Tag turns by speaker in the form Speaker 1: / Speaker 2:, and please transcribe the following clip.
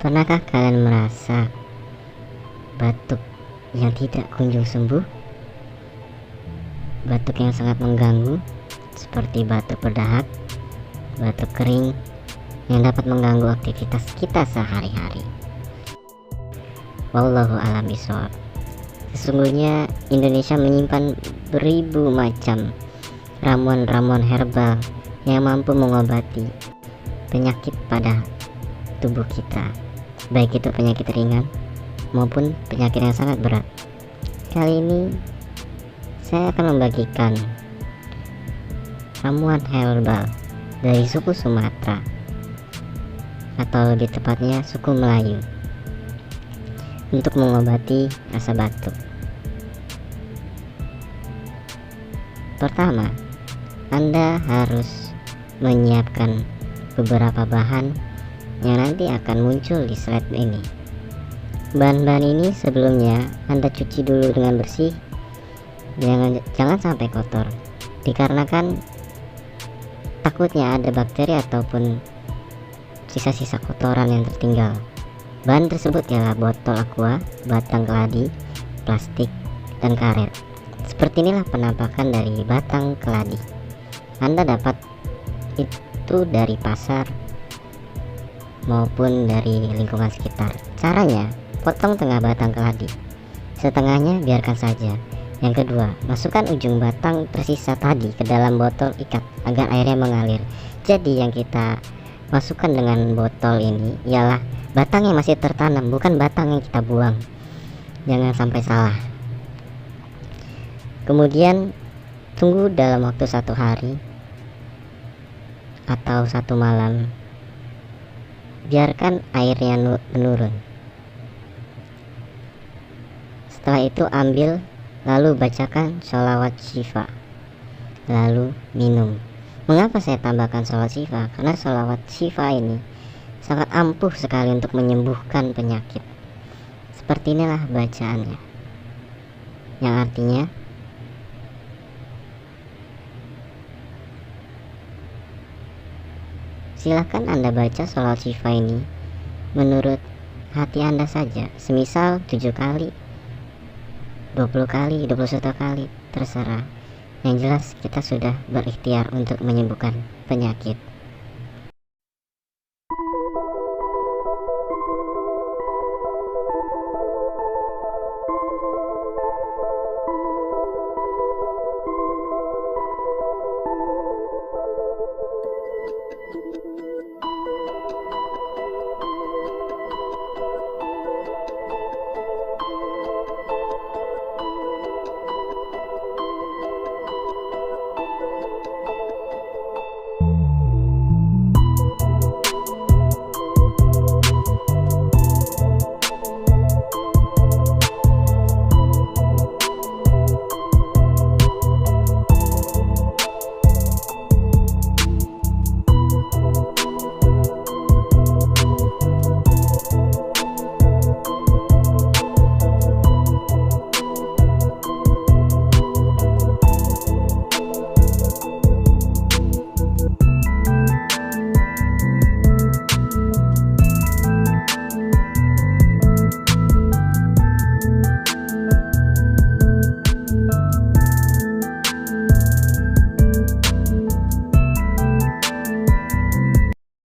Speaker 1: Pernahkah kalian merasa batuk yang tidak kunjung sembuh? Batuk yang sangat mengganggu, seperti batuk berdahak, batuk kering, yang dapat mengganggu aktivitas kita sehari-hari. Wallahu a'lam bishawab. Sesungguhnya Indonesia menyimpan beribu macam ramuan-ramuan herbal yang mampu mengobati penyakit pada tubuh kita, baik itu penyakit ringan maupun penyakit yang sangat berat. Kali ini saya akan membagikan ramuan herbal dari suku Sumatera, atau lebih tepatnya suku Melayu, untuk mengobati rasa batuk. Pertama, Anda harus menyiapkan beberapa bahan yang nanti akan muncul di slide ini. Bahan-bahan ini sebelumnya Anda cuci dulu dengan bersih. Jangan sampai kotor, dikarenakan takutnya ada bakteri ataupun sisa-sisa kotoran yang tertinggal. Bahan tersebut ialah botol aqua, batang keladi, plastik, dan karet. Seperti inilah penampakan dari batang keladi. Anda dapat itu dari pasar maupun dari lingkungan sekitar. Caranya, potong tengah batang keladi, setengahnya biarkan saja. Yang kedua, masukkan ujung batang tersisa tadi ke dalam botol ikat agar airnya mengalir. Jadi yang kita masukkan dengan botol ini ialah batang yang masih tertanam, bukan batang yang kita buang. Jangan sampai salah. Kemudian tunggu dalam waktu 1 hari atau 1 malam. Biarkan airnya menurun. Setelah itu ambil, lalu bacakan sholawat syifa, lalu minum. Mengapa saya tambahkan sholawat syifa? Karena sholawat syifa ini sangat ampuh sekali untuk menyembuhkan penyakit. Seperti inilah bacaannya, yang artinya silahkan Anda baca sholawat syifa ini menurut hati Anda saja. Semisal 7 kali, 20 kali, 21 kali, terserah. Yang jelas kita sudah berikhtiar untuk menyembuhkan penyakit.